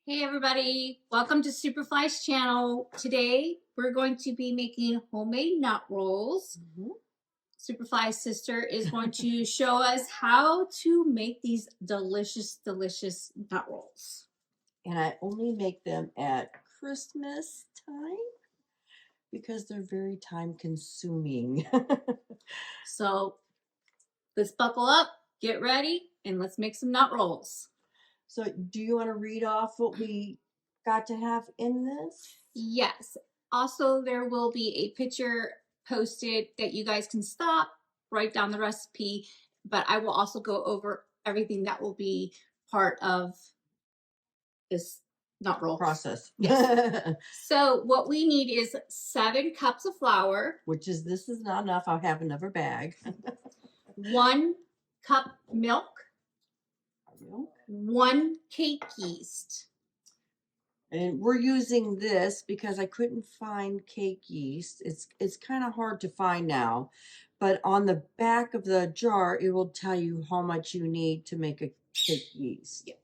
Hey everybody, welcome to SuperFly's channel. Today we're going to be making homemade nut rolls. SuperFly's sister is going to show us how to make these delicious nut rolls. And I only make them at Christmas time because they're very time consuming. So let's buckle up, get ready, and let's make some nut rolls. So do you want to read off what we got to have in this? Yes. Also, there will be a picture posted that you guys can stop, write down the recipe, but I will also go over everything that will be part of this nut roll process. Yes. So what we need is 7 cups of flour. This is not enough. I'll have another bag. 1 cup milk. 1 cake yeast. And we're using this because I couldn't find cake yeast. It's kind of hard to find now, but on the back of the jar, it will tell you how much you need to make a cake yeast. Yeah.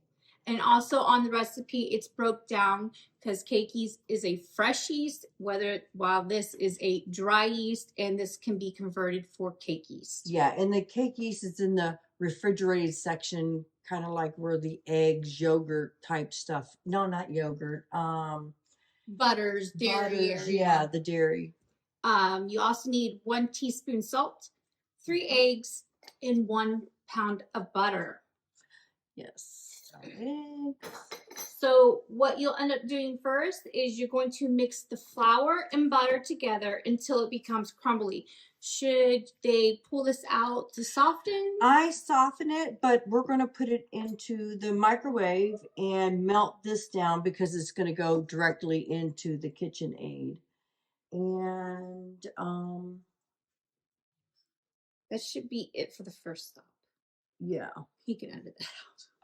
And also on the recipe, it's broke down because cake yeast is a fresh yeast, while this is a dry yeast, and this can be converted for cake yeast. Yeah, and the cake yeast is in the refrigerated section, kind of like where the eggs, yogurt type stuff. No, not yogurt. Butters, dairy. Yeah, the dairy. You also need 1 teaspoon salt, 3 eggs, and 1 pound of butter. Yes. So what you'll end up doing first is you're going to mix the flour and butter together until it becomes crumbly. Should they pull this out to soften? I soften it, but we're going to put it into the microwave and melt this down because it's going to go directly into the KitchenAid. And that should be it for the first stop. Yeah. You can edit that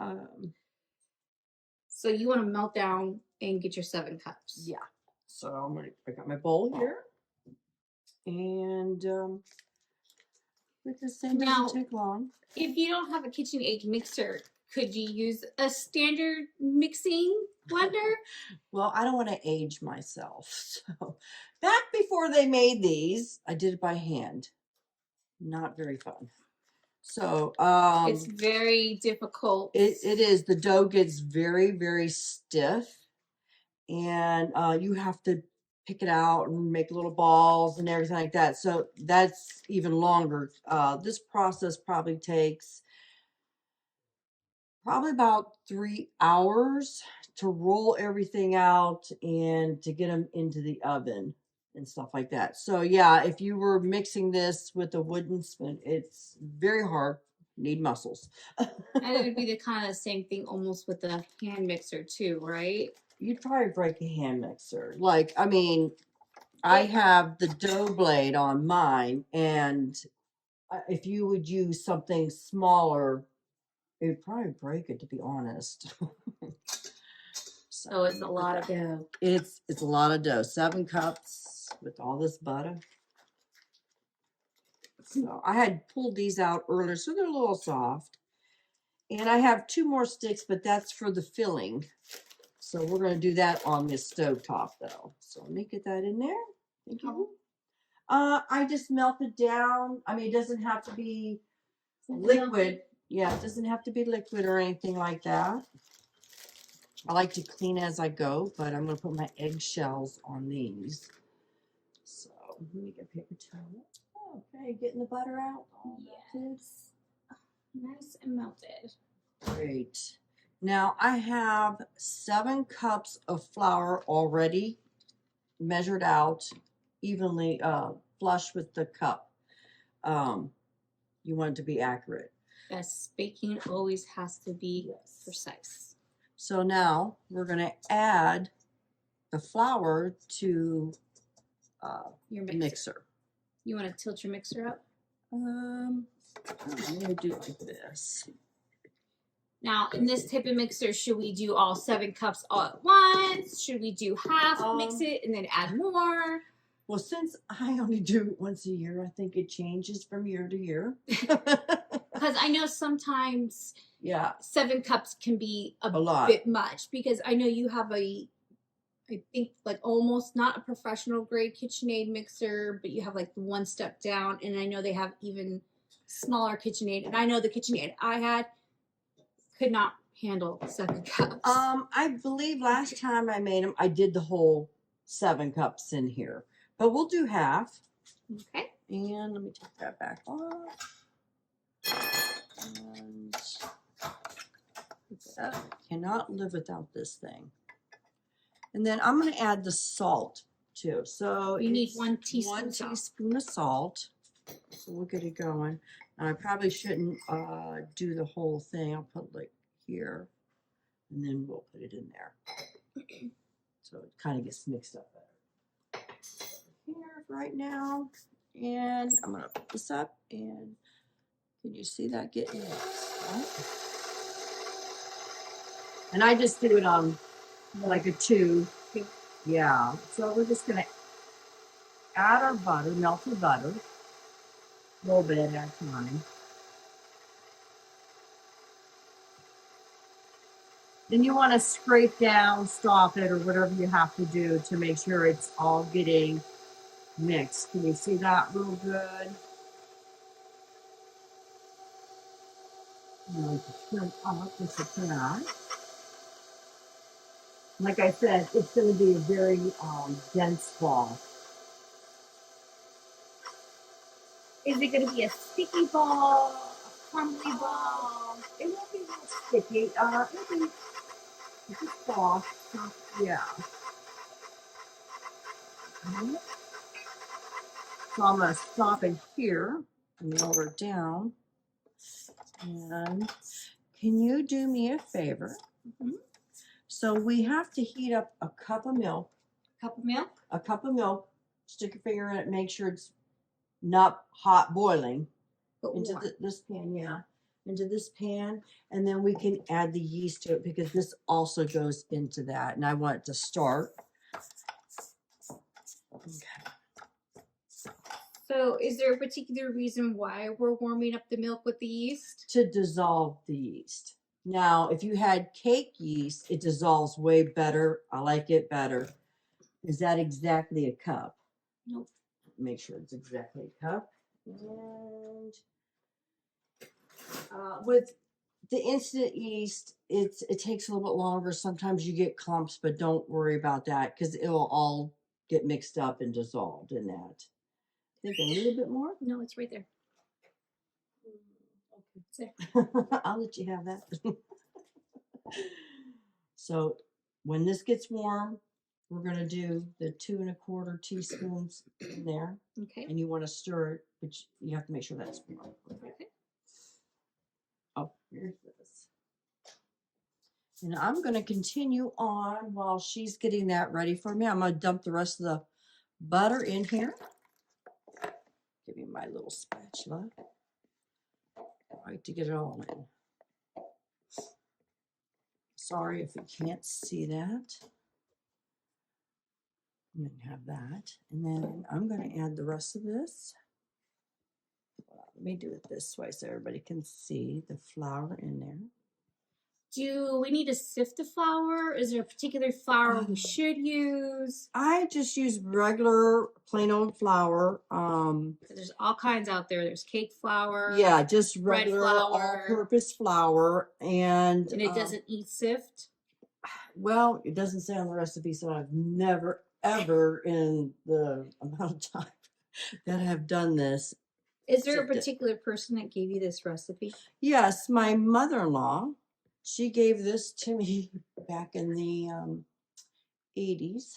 out. So you want to melt down and get your 7 cups. Yeah. So I got my bowl here. And with this thing doesn't take long. If you don't have a KitchenAid mixer, could you use a standard mixing blender? Well, I don't want to age myself. So back before they made these, I did it by hand. Not very fun. So it's very difficult. It is. The dough gets very, very stiff, and you have to pick it out and make little balls and everything like that. So that's even longer. This process probably takes about 3 hours to roll everything out and to get them into the oven and stuff like that. So yeah, if you were mixing this with a wooden spoon, it's very hard. Need muscles. And it would be the kind of same thing almost with the hand mixer too, right? You'd probably break a hand mixer. Like, I mean, I have the dough blade on mine, and if you would use something smaller, it would probably break it, to be honest. So it's a lot of dough. It's a lot of dough. 7 cups with all this butter. So I had pulled these out earlier, so they're a little soft. And I have 2 more sticks, but that's for the filling. So we're going to do that on this stove top, though. So let me get that in there. Thank you. I just melt it down. I mean, it doesn't have to be liquid. Yeah, it doesn't have to be liquid or anything like that. I like to clean as I go, but I'm going to put my eggshells on these. So let me get a paper towel. Okay, getting the butter out. Yes. Nice and melted. Great. Now I have 7 cups of flour already measured out, evenly flush with the cup. You want it to be accurate. Yes, baking always has to be precise. So now we're going to add the flour to your mixer. You want to tilt your mixer up? I'm going to do it like this. Now, in this type of mixer, should we do all 7 cups all at once? Should we do half, mix it, and then add more? Well, since I only do it once a year, I think it changes from year to year. Because I know sometimes Yeah. 7 cups can be a lot. bit much, because I know you have I think like almost not a professional grade KitchenAid mixer, but you have like the one step down, and I know they have even smaller KitchenAid, and I know the KitchenAid I had could not handle 7 cups. I believe last time I made them, I did the whole 7 cups in here, but we'll do half. Okay. And let me take that back off. And cannot live without this thing. And then I'm going to add the salt too. So you need 1 teaspoon. 1 teaspoon of salt. So we'll get it going. I probably shouldn't do the whole thing. I'll put like here, and then we'll put it in there. So it kind of gets mixed up better. Here right now, and I'm gonna put this up, and can you see that getting mixed? Right? And I just do it on like a 2. Yeah. So we're just gonna add our butter, melted butter, a little bit at a time. Then you want to scrape down, stop it, or whatever you have to do to make sure it's all getting mixed. Can you see that real good? You know, turn up just a tad. Like I said, it's going to be a very dense ball. Is it going to be a sticky ball, a crumbly ball? It won't be real sticky. It'll be just soft. Yeah. So I'm going to stop it here and lower it down. And can you do me a favor? Mm-hmm. So we have to heat up a cup of milk. Cup of milk? A cup of milk. Stick your finger in it. Make sure it's not hot boiling. But into this pan, yeah. Into this pan. And then we can add the yeast to it, because this also goes into that. And I want it to start. Okay. So is there a particular reason why we're warming up the milk with the yeast? To dissolve the yeast. Now, if you had cake yeast, it dissolves way better. I like it better. Is that exactly a cup? Nope. Make sure it's exactly a cup. And with the instant yeast, it takes a little bit longer. Sometimes you get clumps, but don't worry about that, because it will all get mixed up and dissolved in that. I think a little bit more. No, it's right there. Okay. It's there. I'll let you have that. So when this gets warm, we're going to do the 2 1/4 teaspoons in there. Okay. And you want to stir it, but you have to make sure that's warm. Okay. Oh, here's this. And I'm going to continue on while she's getting that ready for me. I'm going to dump the rest of the butter in here. Give me my little spatula. I like to get it all in. Sorry if you can't see that. I'm going to have that. And then I'm going to add the rest of this. Let me do it this way so everybody can see the flour in there. Do we need to sift the flour? Is there a particular flour we should use? I just use regular plain old flour. There's all kinds out there. There's cake flour. Yeah, just regular flour. all-purpose flour. And it doesn't eat sift? Well, it doesn't say on the recipe, so I've never, ever in the amount of time that I've done this. Is there a particular person that gave you this recipe? Yes, my mother-in-law. She gave this to me back in the 80s.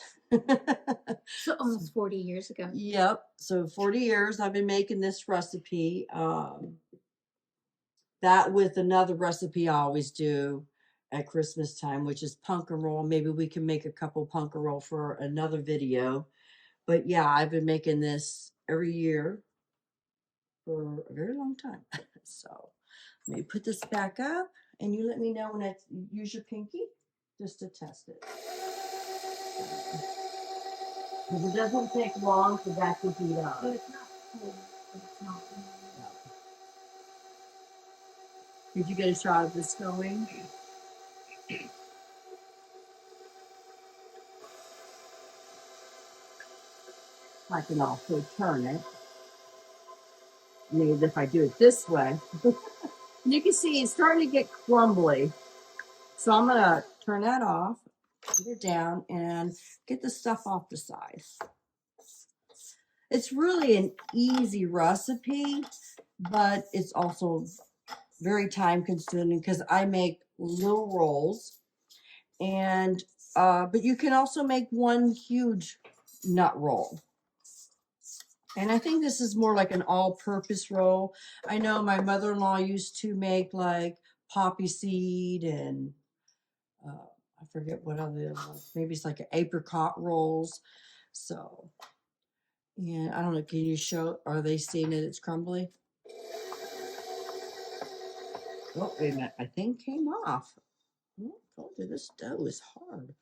So almost 40 years ago. Yep. So 40 years I've been making this recipe. That with another recipe I always do at Christmas time, which is pumpkin roll. Maybe we can make a couple pumpkin roll for another video. But yeah, I've been making this every year for a very long time. So let me put this back up, and you let me know when I use your pinky just to test it. Because it doesn't take long for that to heat up. But it's not cold. It's not. Did you get a shot of this going? I can also turn it. Maybe if I do it this way. You can see it's starting to get crumbly. So I'm going to turn that off, put it down, and get the stuff off the side. It's really an easy recipe, but it's also very time consuming because I make little rolls. And but you can also make one huge nut roll. And I think this is more like an all-purpose roll. I know my mother-in-law used to make like poppy seed and I forget what other, maybe it's like apricot rolls. So, yeah, I don't know. Can you show? Are they seeing it? It's crumbly. Oh, wait a minute. I think came off. Oh, told you this dough is hard.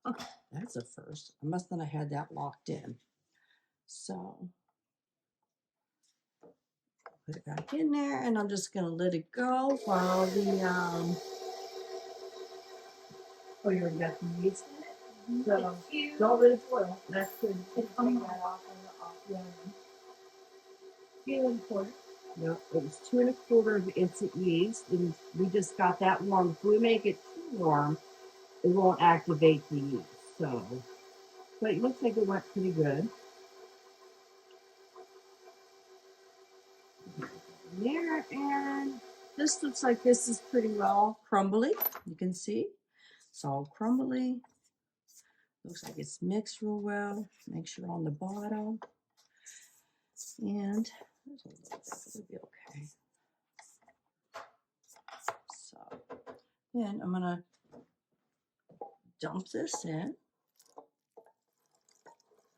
Oh, that's a first. I must not have had that locked in. So put it back in there, and I'm just gonna let it go while the oh, you already got the yeast in it. So don't let it boil. That's good. Take that off the oven. No, it was 2 1/4 inch yeast, and we just got that warm. If we make it too warm, it won't activate the yeast. So, but it looks like it went pretty good. There, and this looks like this is pretty well crumbly. You can see it's all crumbly. Looks like it's mixed real well. Make sure on the bottom, and there's a little bit, it'll be okay. So then I'm gonna dump this in,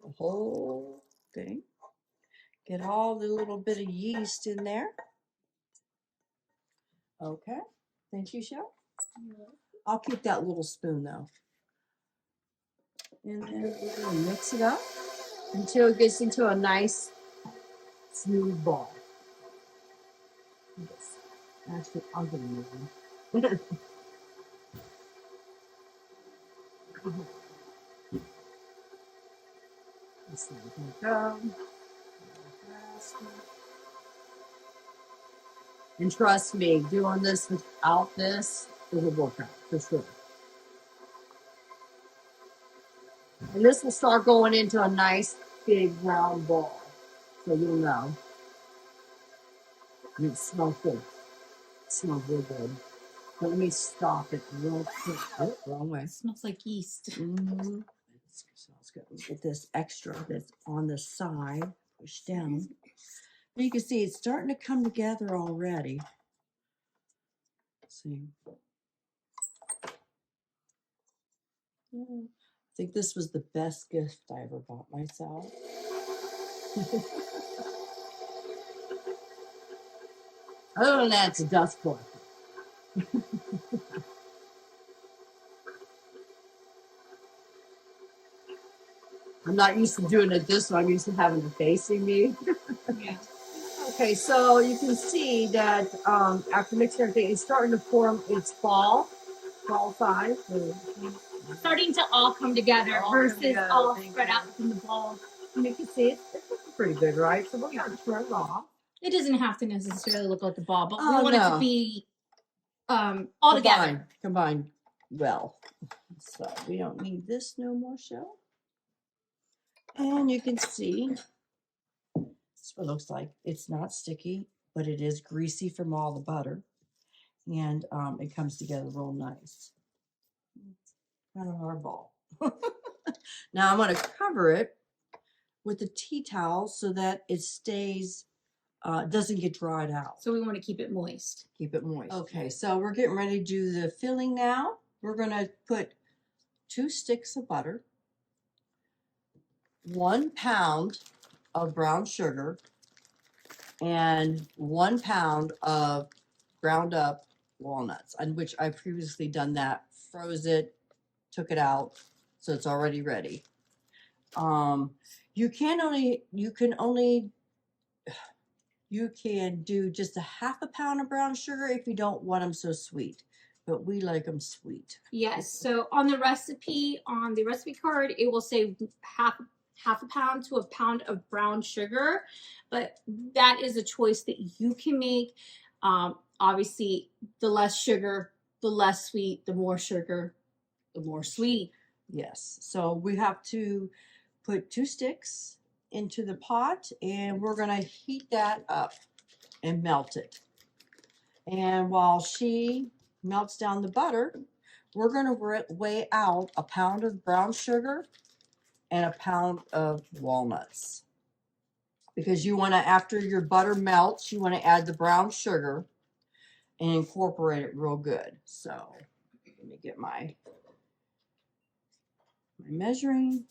the whole thing. Get all the little bit of yeast in there. Okay, thank you, Shell. I'll keep that little spoon though. And then we're gonna mix it up until it gets into a nice smooth ball. Actually, I'm gonna move them. This is gonna go. And trust me, doing this without this is a workout for sure. And this will start going into a nice big round ball. So you'll know. And it smells good. It smells real good. But let me stop it real quick. Oh, wrong way. It smells like yeast. Mm-hmm. It smells good. Get this extra that's on the side. Push down. And you can see it's starting to come together already. See. I think this was the best gift I ever bought myself. Other than that, it's a dust collector. I'm not used to doing it this way. I'm used to having it facing me. Yeah. Okay, so you can see that after mixing everything, it's starting to form its ball size. Starting to all come together versus all spread out in the ball. And you can see it's looking pretty good, right? So we're going to turn it off. It doesn't have to necessarily look like a ball, but we want it to be all together. Combined well. So we don't need this no more, Shell. And you can see that's what it looks like. It's not sticky, but it is greasy from all the butter. And it comes together real nice. Kind of a hard ball. Now I'm going to cover it with a tea towel so that it stays, doesn't get dried out. So we want to keep it moist. Keep it moist. Okay, so we're getting ready to do the filling now. We're going to put 2 sticks of butter, 1 pound of brown sugar, and 1 pound of ground up walnuts, on which I've previously done that, froze it, took it out, so it's already ready. You can only You can do just a half a pound of brown sugar if you don't want them so sweet, but we like them sweet. Yes. So on the recipe card, it will say half a pound to a pound of brown sugar, but that is a choice that you can make. Obviously, the less sugar, the less sweet. The more sugar, the more sweet. Yes. So we have to put 2 sticks into the pot, and we're going to heat that up and melt it. And while she melts down the butter, we're going to weigh out a pound of brown sugar and a pound of walnuts. Because you want to, after your butter melts, you want to add the brown sugar and incorporate it real good. So let me get my measuring.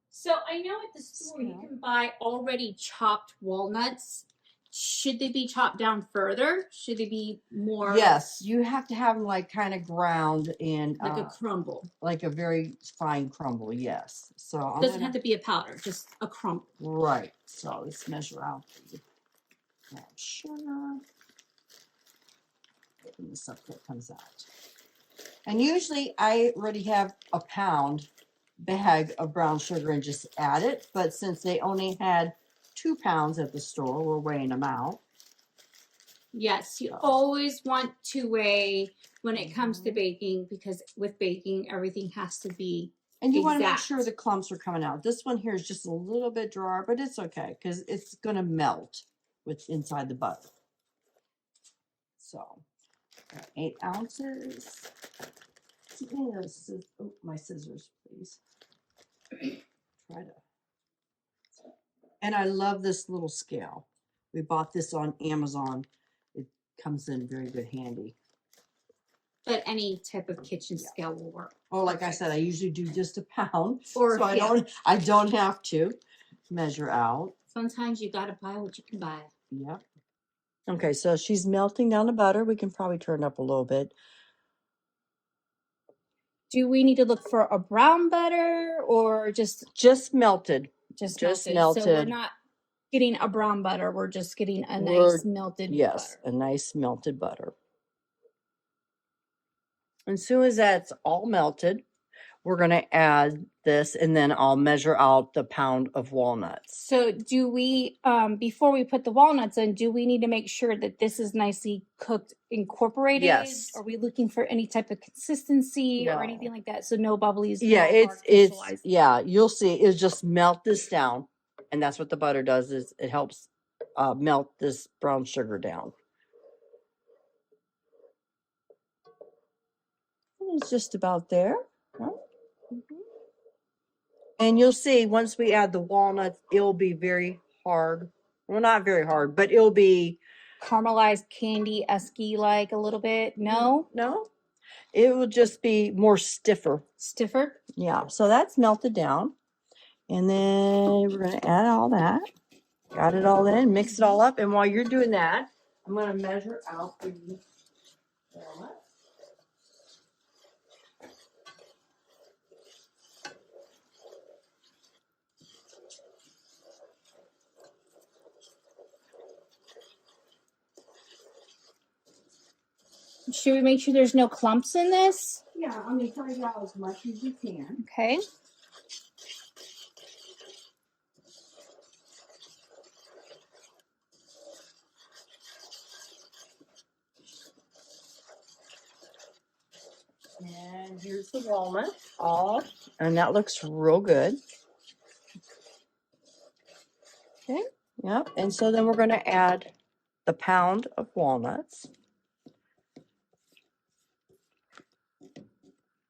So I know at the store you can buy already chopped walnuts. Should they be chopped down further? Should they be more? Yes, you have to have them like kind of ground and like a crumble, like a very fine crumble. Yes. So it doesn't have to be a powder, just a crumble. Right. So let's measure out the brown sugar. Open this up, what comes out. And usually I already have a pound bag of brown sugar and just add it. But since they only had 2 pounds at the store, we're weighing them out. Yes, you always want to weigh when it comes to baking, because with baking, everything has to be and you exact. want to make sure the clumps are coming out. This one here is just a little bit drier, but it's okay because it's going to melt with inside the butter. So 8 ounces. Oh, my scissors, please. Try to. And I love this little scale. We bought this on Amazon. It comes in very good handy. But any type of kitchen scale will work. Oh, like I said, I usually do just a pound, or so I don't have to measure out. Sometimes you gotta buy what you can buy. Yep. Okay, so she's melting down the butter. We can probably turn it up a little bit. Do we need to look for a brown butter or just melted? Just melted. So we're not getting a brown butter. We're just getting a nice melted butter. Yes, a nice melted butter. As soon as that's all melted, we're going to add this, and then I'll measure out the pound of walnuts. So do we, before we put the walnuts in, do we need to make sure that this is nicely cooked, incorporated? Yes. Are we looking for any type of consistency or anything like that? So no bubblies? Yeah, it's yeah, you'll see. It'll just melt this down. And that's what the butter does, is it helps melt this brown sugar down. And it's just about there. Huh? And you'll see once we add the walnuts, it'll be very hard. Well, not very hard, but it'll be caramelized candy-esque like a little bit. No? No. It will just be more stiffer. Stiffer? Yeah. So that's melted down. And then we're going to add all that. Got it all in, mix it all up. And while you're doing that, I'm going to measure out the walnuts. Should we make sure there's no clumps in this? Yeah, I'm going to try it out as much as you can. Okay. And here's the walnut. And that looks real good. Okay. Yep. And so then we're going to add the pound of walnuts.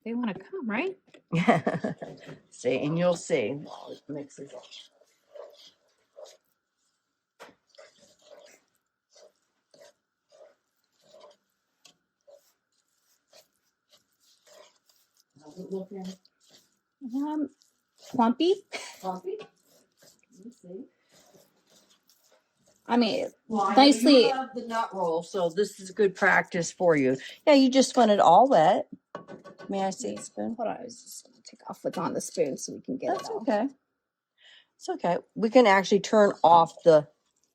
They want to come, right? See, and you'll see while it mixes up. How's it looking? Clumpy. Clumpy? Let me see. I mean, nicely. You love the nut roll, so this is good practice for you. Yeah, you just want it all wet. May I see a spoon? Hold on, I was just going to take off what's on the spoon so we can get That's it off. okay. It's okay. We can actually turn off the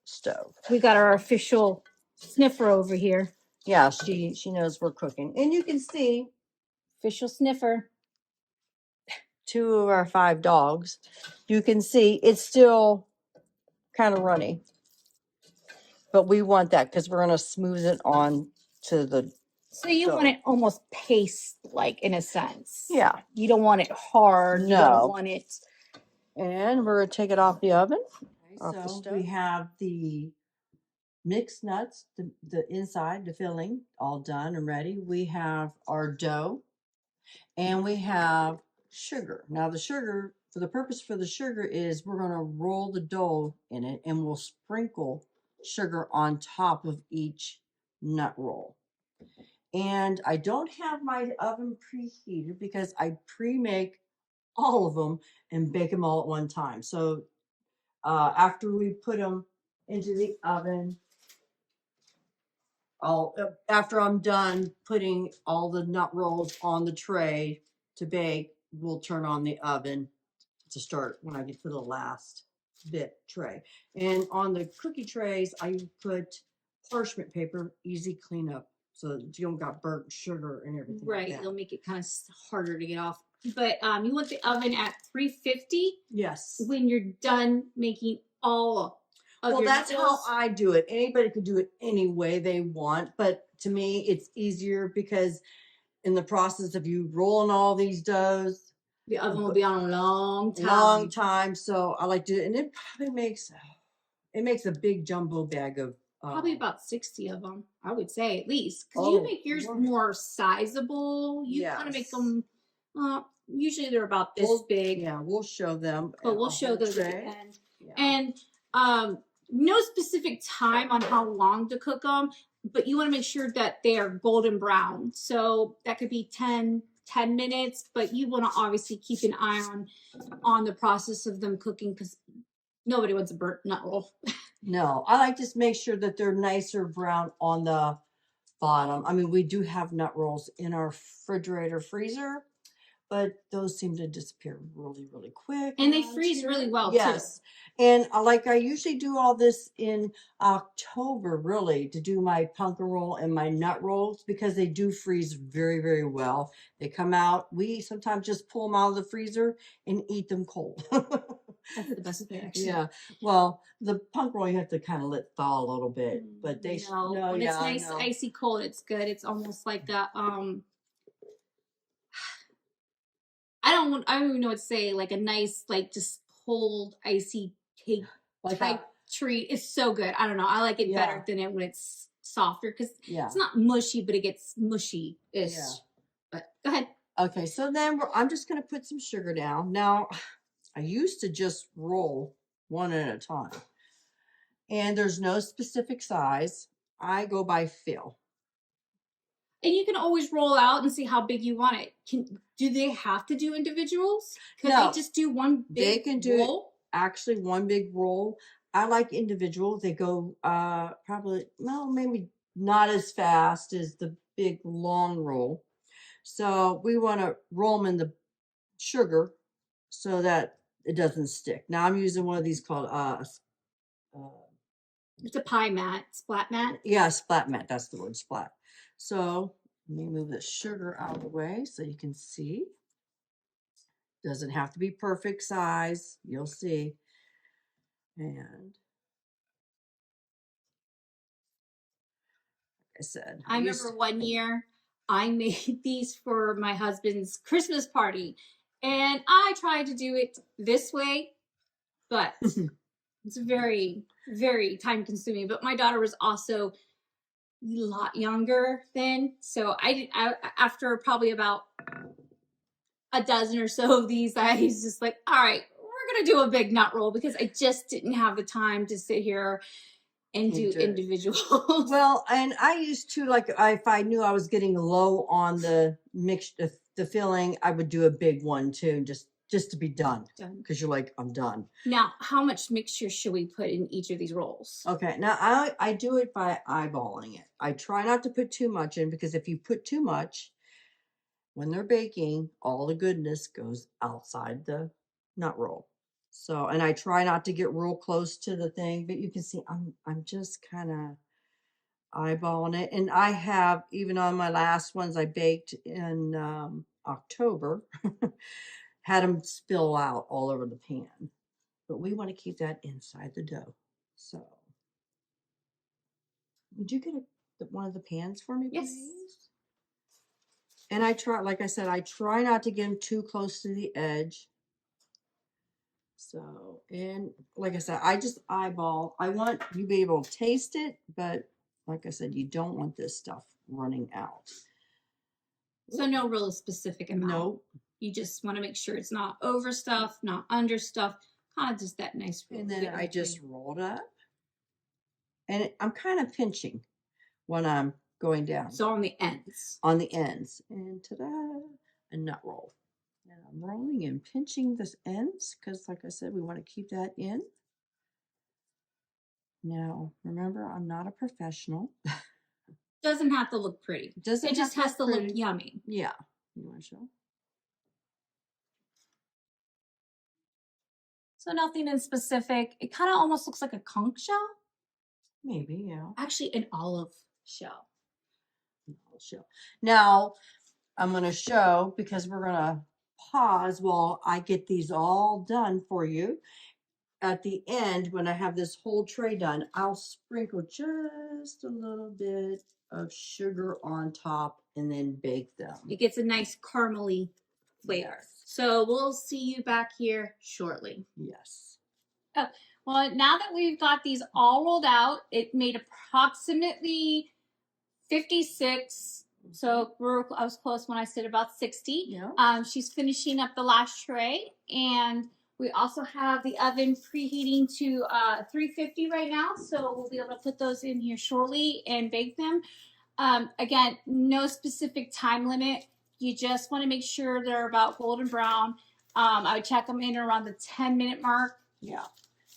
stove. We got our official sniffer over here. Yeah, she knows we're cooking. And you can see Official sniffer. 2 of our 5 dogs. You can see it's still kind of runny. But we want that because we're going to smooth it on to the So you want it almost paste-like in a sense. Yeah. You don't want it hard. You No. don't want it. And we're going to take it off the oven. Okay, so we have the mixed nuts, the inside, the filling, all done and ready. We have our dough, and we have sugar. Now the sugar, for the purpose for the sugar is we're going to roll the dough in it, and we'll sprinkle sugar on top of each nut roll. And I don't have my oven preheated because I pre-make all of them and bake them all at one time. So after we put them into the oven, after I'm done putting all the nut rolls on the tray to bake, we'll turn on the oven to start when I get to the last bit tray. And on the cookie trays, I put parchment paper, easy cleanup, so that you don't got burnt sugar and everything. Right, like that. it'll make it kind of harder to get off. But you want the oven at 350 Yes. when you're done making all of Well, your that's noodles. how I do it. Anybody could do it any way they want, but to me, it's easier because in the process of you rolling all these doughs, The oven will be on a long time. long time. So I like to do it, and it probably makes a big jumbo bag of Probably about 60 of them, I would say, at least. Because you make yours more sizable. You kind of make them, usually they're about this big. Yeah, we'll show them. But we'll show those at the tray. end. Yeah. And no specific time on how long to cook them, but you want to make sure that they are golden brown. So that could be 10 minutes, but you want to obviously keep an eye on the process of them cooking because nobody wants a burnt nut roll. No, I like to make sure that they're nicer brown on the bottom. I mean, we do have nut rolls in our refrigerator freezer, but those seem to disappear really, really quick. And they freeze really well, yes. too. And I usually do all this in October, really, to do my pumpkin roll and my nut rolls because they do freeze very, very well. They come out. We sometimes just pull them out of the freezer and eat them cold. That's the best way, actually. Yeah. Well, the pumpkin roll you have to kind of let thaw a little bit, but they when it's nice icy cold, it's good. It's almost like a I don't even know what to say. Like a nice, like just cold, icy cake type treat. It's so good. I don't know. I like it better than it when it's softer because it's not mushy, but it gets mushy-ish. Yeah. But go ahead. Okay, so then I'm just going to put some sugar down. Now, I used to just roll one at a time. And there's no specific size. I go by feel. And you can always roll out and see how big you want it. Do they have to do individuals? Could No, they just do one big roll? They can do actually one big roll. I like individual. They go probably, well, maybe not as fast as the big long roll. So we want to roll them in the sugar so that it doesn't stick. Now I'm using one of these called it's a pie mat, splat mat. Yeah, splat mat. That's the word, splat. So let me move the sugar out of the way so you can see. Doesn't have to be perfect size. You'll see. And like I said, I remember one year I made these for my husband's Christmas party, and I tried to do it this way, but it's very, very time consuming. But my daughter was also a lot younger then, so after probably about a dozen or so of these, I was just like, all right, we're gonna do a big nut roll because I just didn't have the time to sit here and do individuals. Well, and I used to, like, if I knew I was getting low on the mixture, the filling, I would do a big one too, just to be done. Because you're like, I'm done. Now, how much mixture should we put in each of these rolls? Okay, now I do it by eyeballing it. I try not to put too much in because if you put too much, when they're baking, all the goodness goes outside the nut roll. So, and I try not to get real close to the thing, but you can see I'm just kind of eyeballing it. And I have, even on my last ones I baked in October, had them spill out all over the pan. But we want to keep that inside the dough. So, would you get one of the pans for me, Yes. please? And I try, like I said, I try not to get them too close to the edge. So, and like I said, I just eyeball. I want you to be able to taste it, but like I said, you don't want this stuff running out. So no real specific amount. Nope. You just want to make sure it's not overstuffed, not understuffed, kind of just that nice. And then I just rolled up, and I'm kind of pinching when I'm going down. So on the ends. On the ends, and ta-da, a nut roll. And I'm rolling and pinching the ends because, like I said, we want to keep that in. Now, remember, I'm not a professional. Doesn't have to look pretty. It just has to look yummy. Yeah. You want to show? So nothing in specific. It kind of almost looks like a conch shell. Maybe, yeah. Actually, an olive shell. Now, I'm going to show, because we're going to pause while I get these all done for you. At the end, when I have this whole tray done, I'll sprinkle just a little bit of sugar on top and then bake them. It gets a nice caramely flavor. Yes. So we'll see you back here shortly. Yes. Oh, well, now that we've got these all rolled out, it made approximately 56. So I was close when I said about 60. Yeah. She's finishing up the last tray, and we also have the oven preheating to 350 right now. So we'll be able to put those in here shortly and bake them. Again, no specific time limit. You just want to make sure they're about golden brown. I would check them in around the 10-minute mark. Yeah.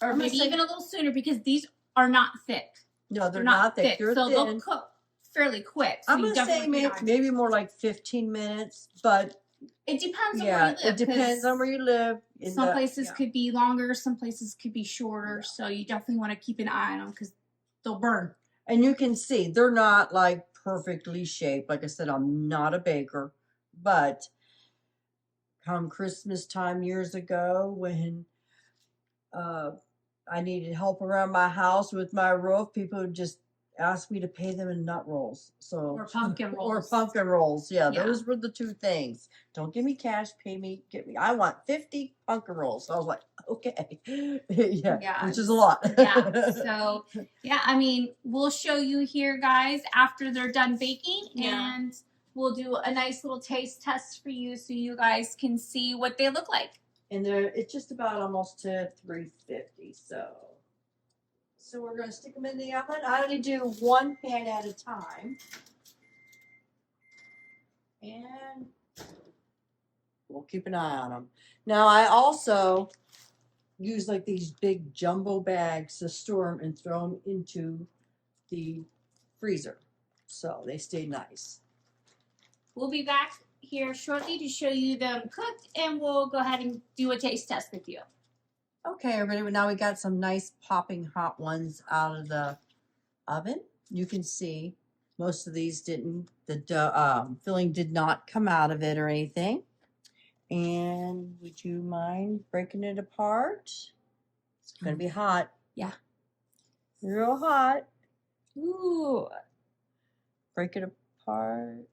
Or maybe even a little sooner, because these are not thick. No, they're not thick. They're so thin. they'll cook fairly quick. So I'm going to say maybe more like 15 minutes, but it depends on where you live. It depends on where you live. Some places could be longer, some places could be shorter. Yeah. So you definitely want to keep an eye on them because they'll burn. And you can see they're not like perfectly shaped. Like I said, I'm not a baker, but come Christmas time years ago when I needed help around my house with my roof, people would just ask me to pay them in nut rolls. So or pumpkin rolls. Or pumpkin rolls. Yeah, those were the two things. Don't give me cash, pay me, get me. I want 50 pumpkin rolls. So I was like, okay. Yeah, which is a lot. Yeah. So yeah, I mean, we'll show you here, guys, after they're done baking, and we'll do a nice little taste test for you so you guys can see what they look like. And it's just about almost to 350. So we're going to stick them in the oven. I only do one pan at a time. And we'll keep an eye on them. Now, I also use like these big jumbo bags to store them and throw them into the freezer. So they stay nice. We'll be back here shortly to show you them cooked, and we'll go ahead and do a taste test with you. Okay, everybody, now we got some nice popping hot ones out of the oven. You can see most of these didn't, the dough, filling did not come out of it or anything. And would you mind breaking it apart? It's going to be hot. Yeah. Real hot. Ooh. Break it apart.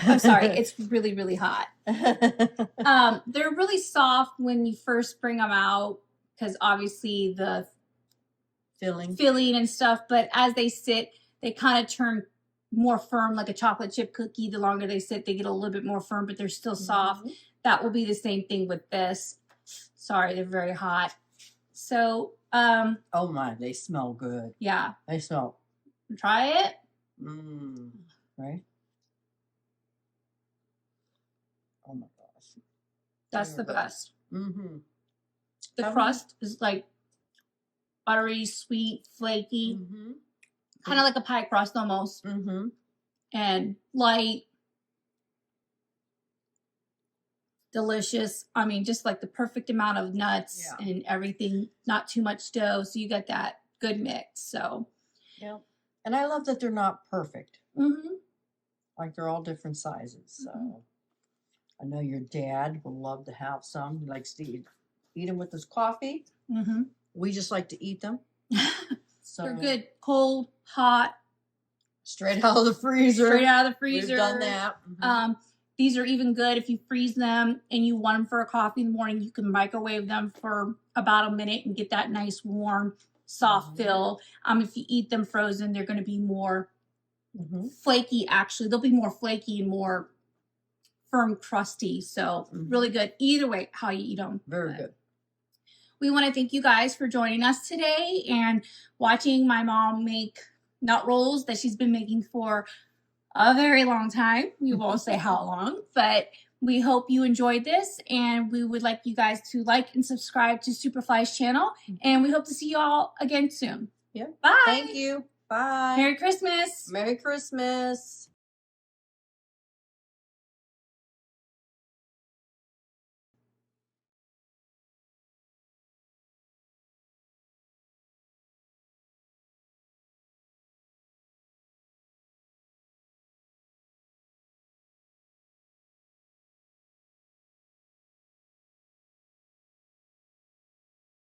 I'm sorry, it's really, really hot. They're really soft when you first bring them out because obviously the filling and stuff, but as they sit, they kind of turn more firm, like a chocolate chip cookie. The longer they sit, they get a little bit more firm, but they're still soft. Mm-hmm. That will be the same thing with this. Sorry, they're very hot. So, oh my, they smell good. Yeah. They smell. Try it. Right? Oh my gosh. That's the best. Mm-hmm. The crust is like buttery, sweet, flaky. Mm-hmm. Kind of like a pie crust almost. Mm-hmm. And light. delicious. I mean, just like the perfect amount of nuts Yeah. and everything, not too much dough. So you get that good mix. So, Yeah. And I love that they're not perfect. mm-hmm. Like they're all different sizes. So Mhm. I know your dad will love to have some. He likes to eat them with his coffee. Mm-hmm. We just like to eat them. So They're good, cold, hot, straight out of the freezer. straight out of the freezer. We've done that. Mhm. These are even good if you freeze them and you want them for a coffee in the morning. You can microwave them for about a minute and get that nice, warm, soft fill. If you eat them frozen, they're going to be more flaky. Actually, they'll be more flaky and more firm, crusty. So really good. Either way, how you eat them. Very good. We want to thank you guys for joining us today and watching my mom make nut rolls that she's been making for a very long time. We won't say how long, but we hope you enjoyed this, and we would like you guys to like and subscribe to SuperFly's channel, and we hope to see you all again soon. Yeah. Bye. Thank you. Bye. Merry Christmas. Merry Christmas.